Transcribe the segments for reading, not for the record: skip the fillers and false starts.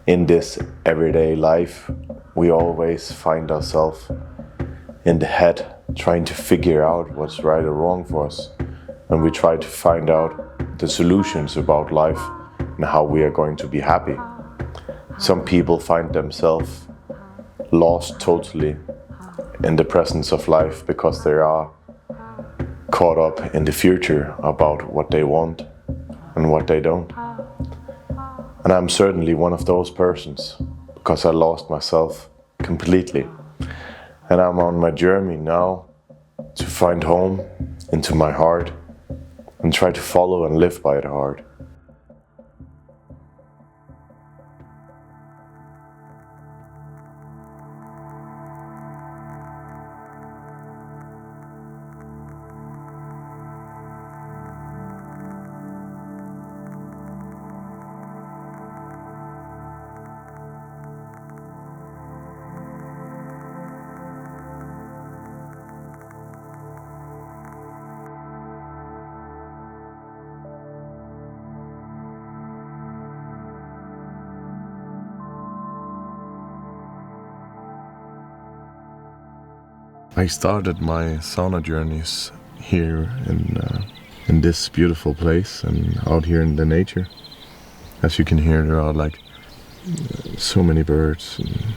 In this everyday life, we always find ourselves in the head trying to figure out what's right or wrong for us. And we try to find out the solutions about life and how we are going to be happy. Some people find themselves lost totally in the presence of life because they are caught up in the future about what they want and what they don't. And I'm certainly one of those persons because I lost myself completely. And I'm on my journey now to find home into my heart and try to follow and live by the heart. I started my sauna journeys here in this beautiful place and out here in the nature. As you can hear, there are like so many birds and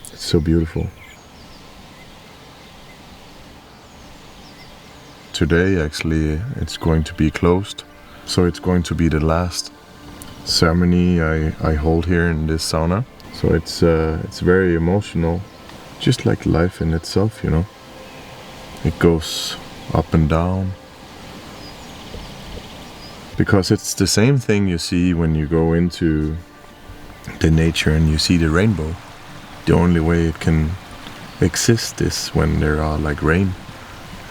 it's so beautiful. Today actually it's going to be closed, so it's going to be the last ceremony I hold here in this sauna. So it's very emotional. Just like life in itself, you know. It goes up and down. Because it's the same thing you see when you go into the nature and you see the rainbow. The only way it can exist is when there are like rain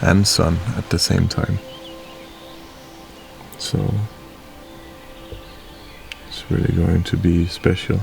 and sun at the same time. So it's really going to be special.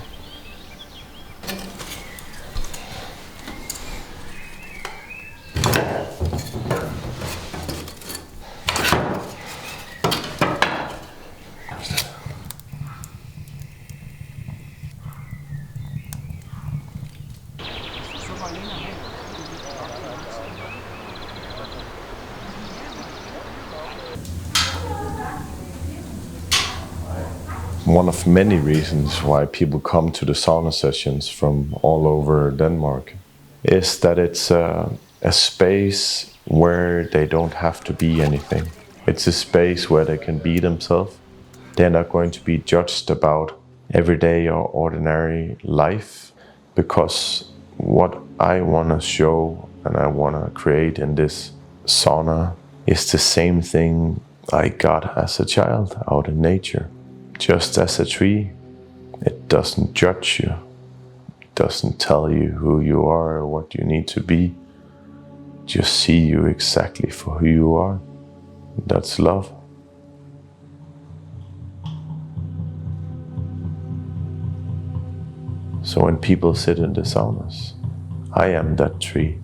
One of many reasons why people come to the sauna sessions from all over Denmark is that it's a space where they don't have to be anything. It's a space where they can be themselves. They're not going to be judged about everyday or ordinary life, because what I want to show and I want to create in this sauna is the same thing I got as a child out in nature. Just as a tree, it doesn't judge you, it doesn't tell you who you are or what you need to be. Just see you exactly for who you are. That's love. So when people sit in the saunas, I am that tree.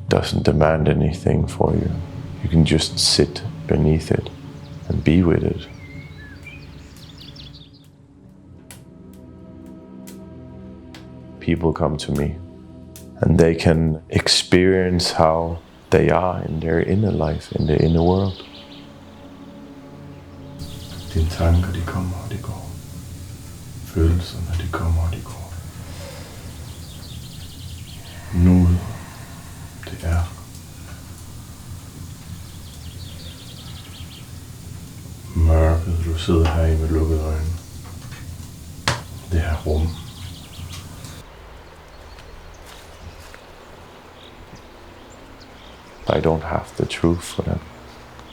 Doesn't demand anything for you. You can just sit beneath it and be with it. People come to me and they can experience how they are in their inner life, in their inner world. Dine tanker, de kommer og de går. Følelserne, de kommer og de går. Nuet, det er. Mørket, du sidder her i med lukkede øjne. Det her rum. I don't have the truth for them.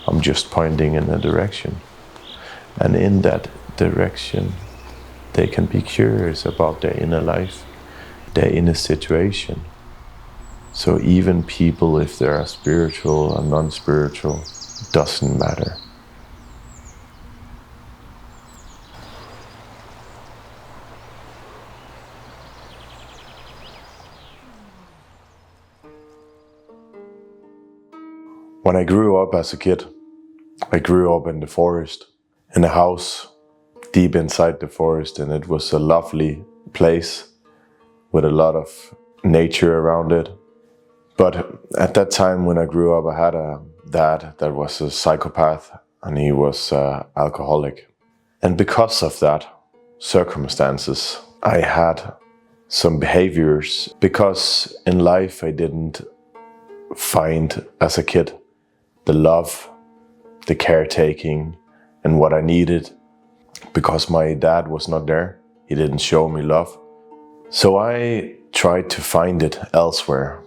I'm just pointing in a direction. And in that direction, they can be curious about their inner life, their inner situation. So even people, if they are spiritual or non-spiritual, doesn't matter. When I grew up as a kid, I grew up in the forest, in a house deep inside the forest, and it was a lovely place with a lot of nature around it. But at that time when I grew up, I had a dad that was a psychopath, and he was alcoholic. And because of that circumstances, I had some behaviors, because in life I didn't find as a kid the love, the caretaking, and what I needed, because my dad was not there. He didn't show me love. So I tried to find it elsewhere.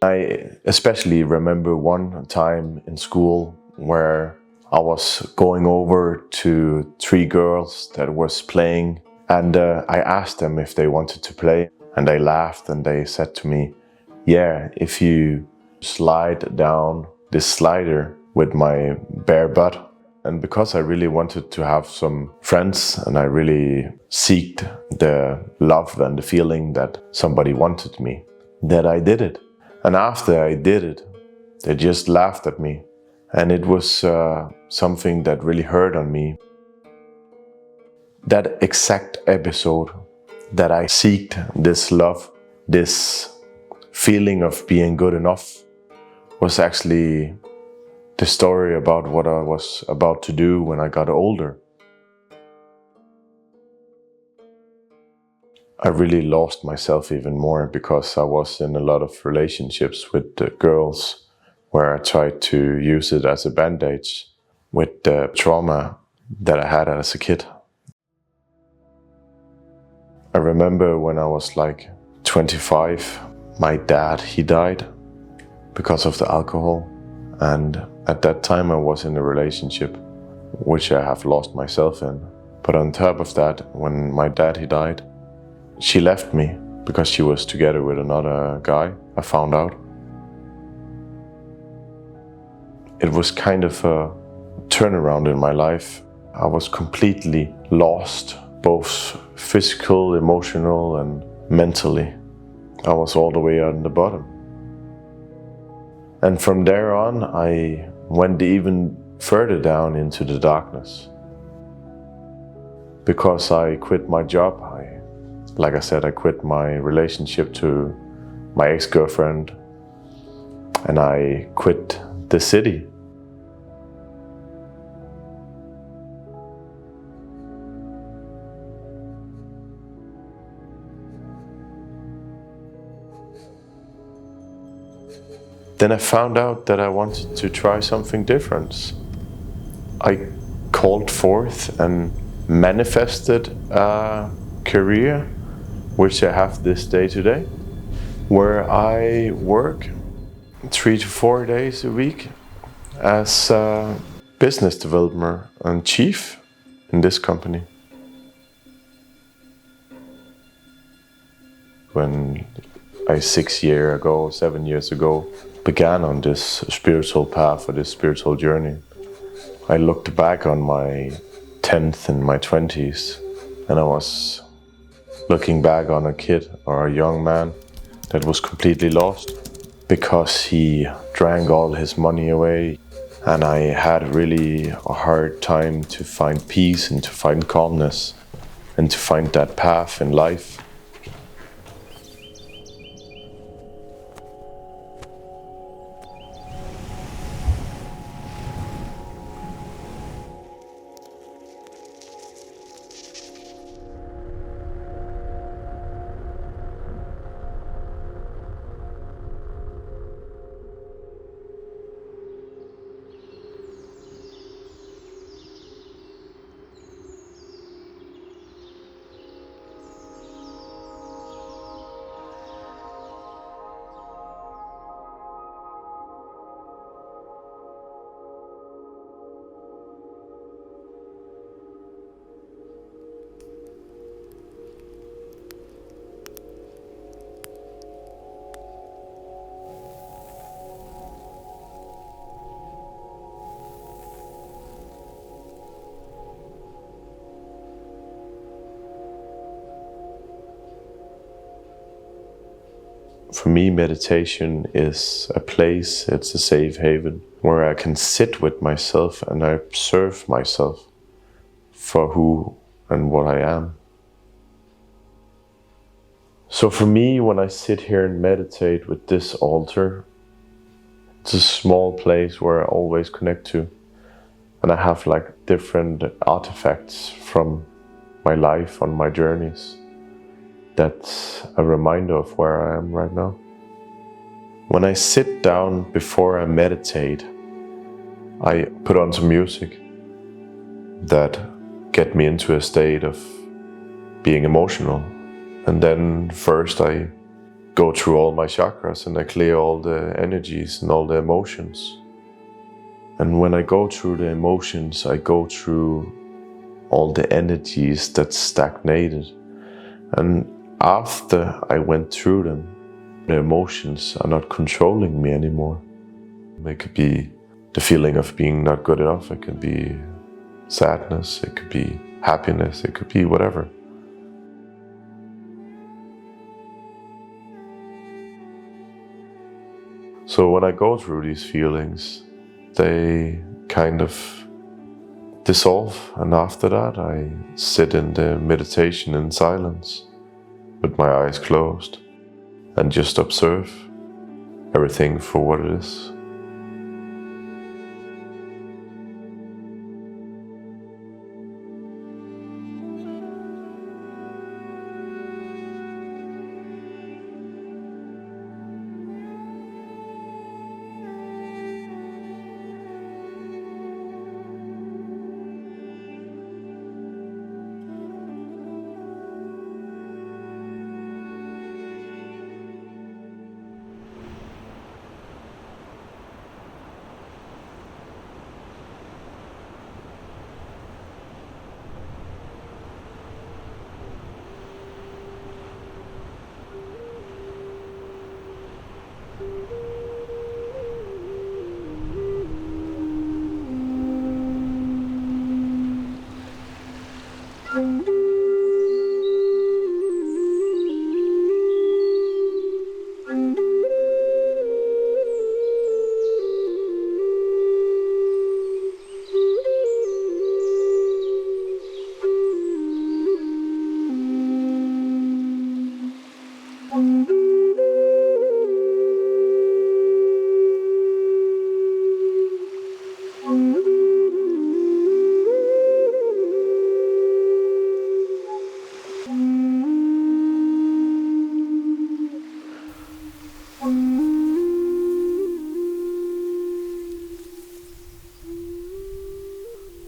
I especially remember one time in school where I was going over to 3 girls that was playing, and I asked them if they wanted to play, and they laughed and they said to me, yeah, if you slide down this slider with my bare butt. And because I really wanted to have some friends, and I really seeked the love and the feeling that somebody wanted me, that I did it. And after I did it, they just laughed at me. And it was something that really hurt on me. That exact episode that I seeked this love, this feeling of being good enough, was actually the story about what I was about to do when I got older. I really lost myself even more, because I was in a lot of relationships with girls where I tried to use it as a bandage with the trauma that I had as a kid. I remember when I was like 25, my dad, he died because of the alcohol. And at that time I was in a relationship which I have lost myself in. But on top of that, when my dad, he died, she left me because she was together with another guy, I found out. It was kind of a turnaround in my life. I was completely lost, both physical, emotional, and mentally. I was all the way on the bottom. And from there on, I went even further down into the darkness. Because I quit my job, like I said, I quit my relationship to my ex-girlfriend, and I quit the city. Then I found out that I wanted to try something different. I called forth and manifested a career which I have this day today, where I work 3 to 4 days a week as a business developer and chief in this company. When I 7 years ago, began on this spiritual path, or this spiritual journey, I looked back on my 10th and my 20s, and I was looking back on a kid or a young man that was completely lost because he drank all his money away. And I had really a hard time to find peace and to find calmness and to find that path in life. For me, meditation is a place, it's a safe haven where I can sit with myself and I observe myself for who and what I am. So for me, when I sit here and meditate with this altar, it's a small place where I always connect to. And I have like different artifacts from my life on my journeys. That's a reminder of where I am right now. When I sit down before I meditate, I put on some music that get me into a state of being emotional. And then first I go through all my chakras and I clear all the energies and all the emotions. And when I go through the emotions, I go through all the energies that stagnated. And after I went through them, the emotions are not controlling me anymore. It could be the feeling of being not good enough. It could be sadness. It could be happiness. It could be whatever. So when I go through these feelings, they kind of dissolve, and after that I sit in the meditation in silence with my eyes closed and just observe everything for what it is.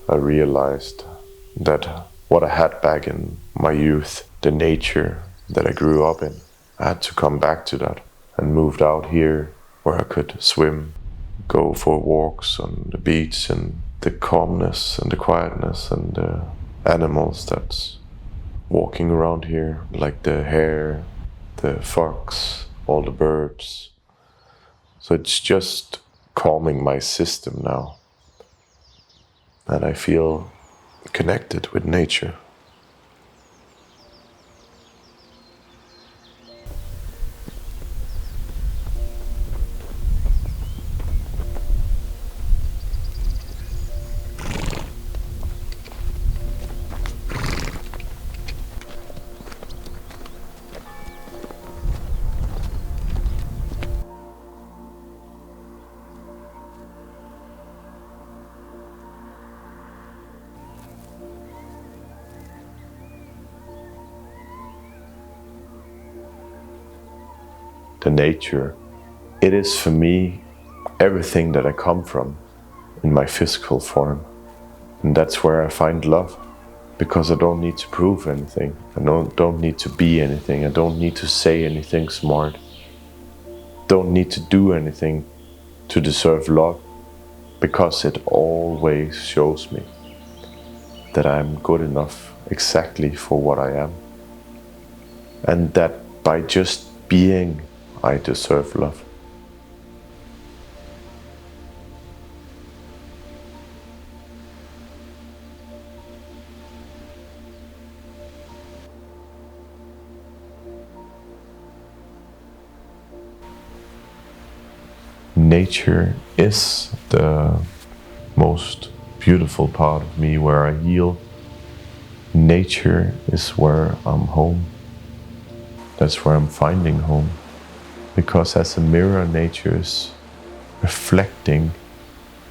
I realized that what I had back in my youth, the nature that I grew up in, I had to come back to that, and moved out here where I could swim, go for walks on the beach, and the calmness and the quietness and the animals that's walking around here, like the hare, the fox, all the birds. So it's just calming my system now. And I feel connected with nature. The nature, it is for me everything that I come from in my physical form. And that's where I find love, because I don't need to prove anything. I don't need to be anything. I don't need to say anything smart. Don't need to do anything to deserve love, because it always shows me that I'm good enough exactly for what I am. And that by just being, I deserve love. Nature is the most beautiful part of me, where I heal. Nature is where I'm home. That's where I'm finding home. Because as a mirror, nature is reflecting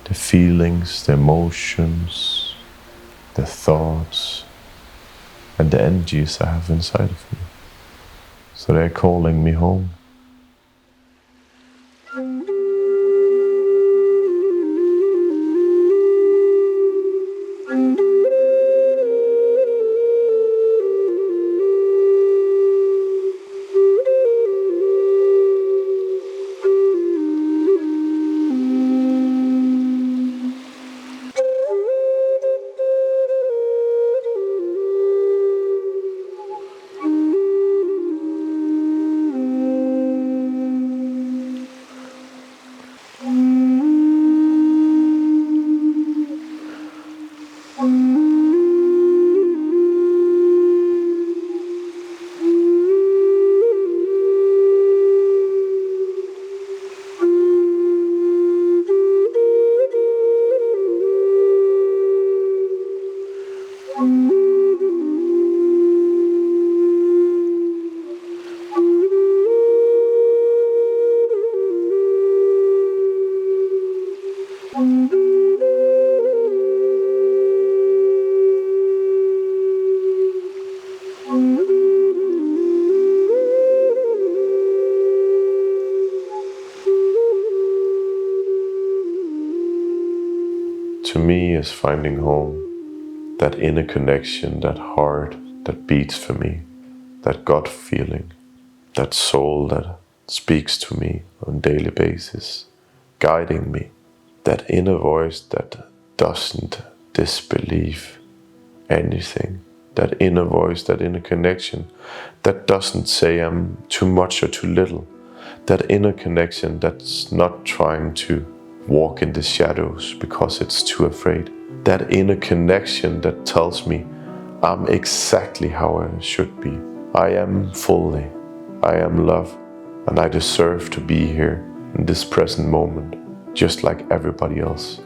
the feelings, the emotions, the thoughts, and the energies I have inside of me. So they're calling me home. To me, is finding home that inner connection, that heart that beats for me, that gut feeling, that soul that speaks to me on a daily basis, guiding me, that inner voice that doesn't disbelieve anything, that inner voice, that inner connection that doesn't say I'm too much or too little, that inner connection that's not trying to walk in the shadows because it's too afraid, that inner connection that tells me I'm exactly how I should be. I am fully, I am love, and I deserve to be here in this present moment, just like everybody else.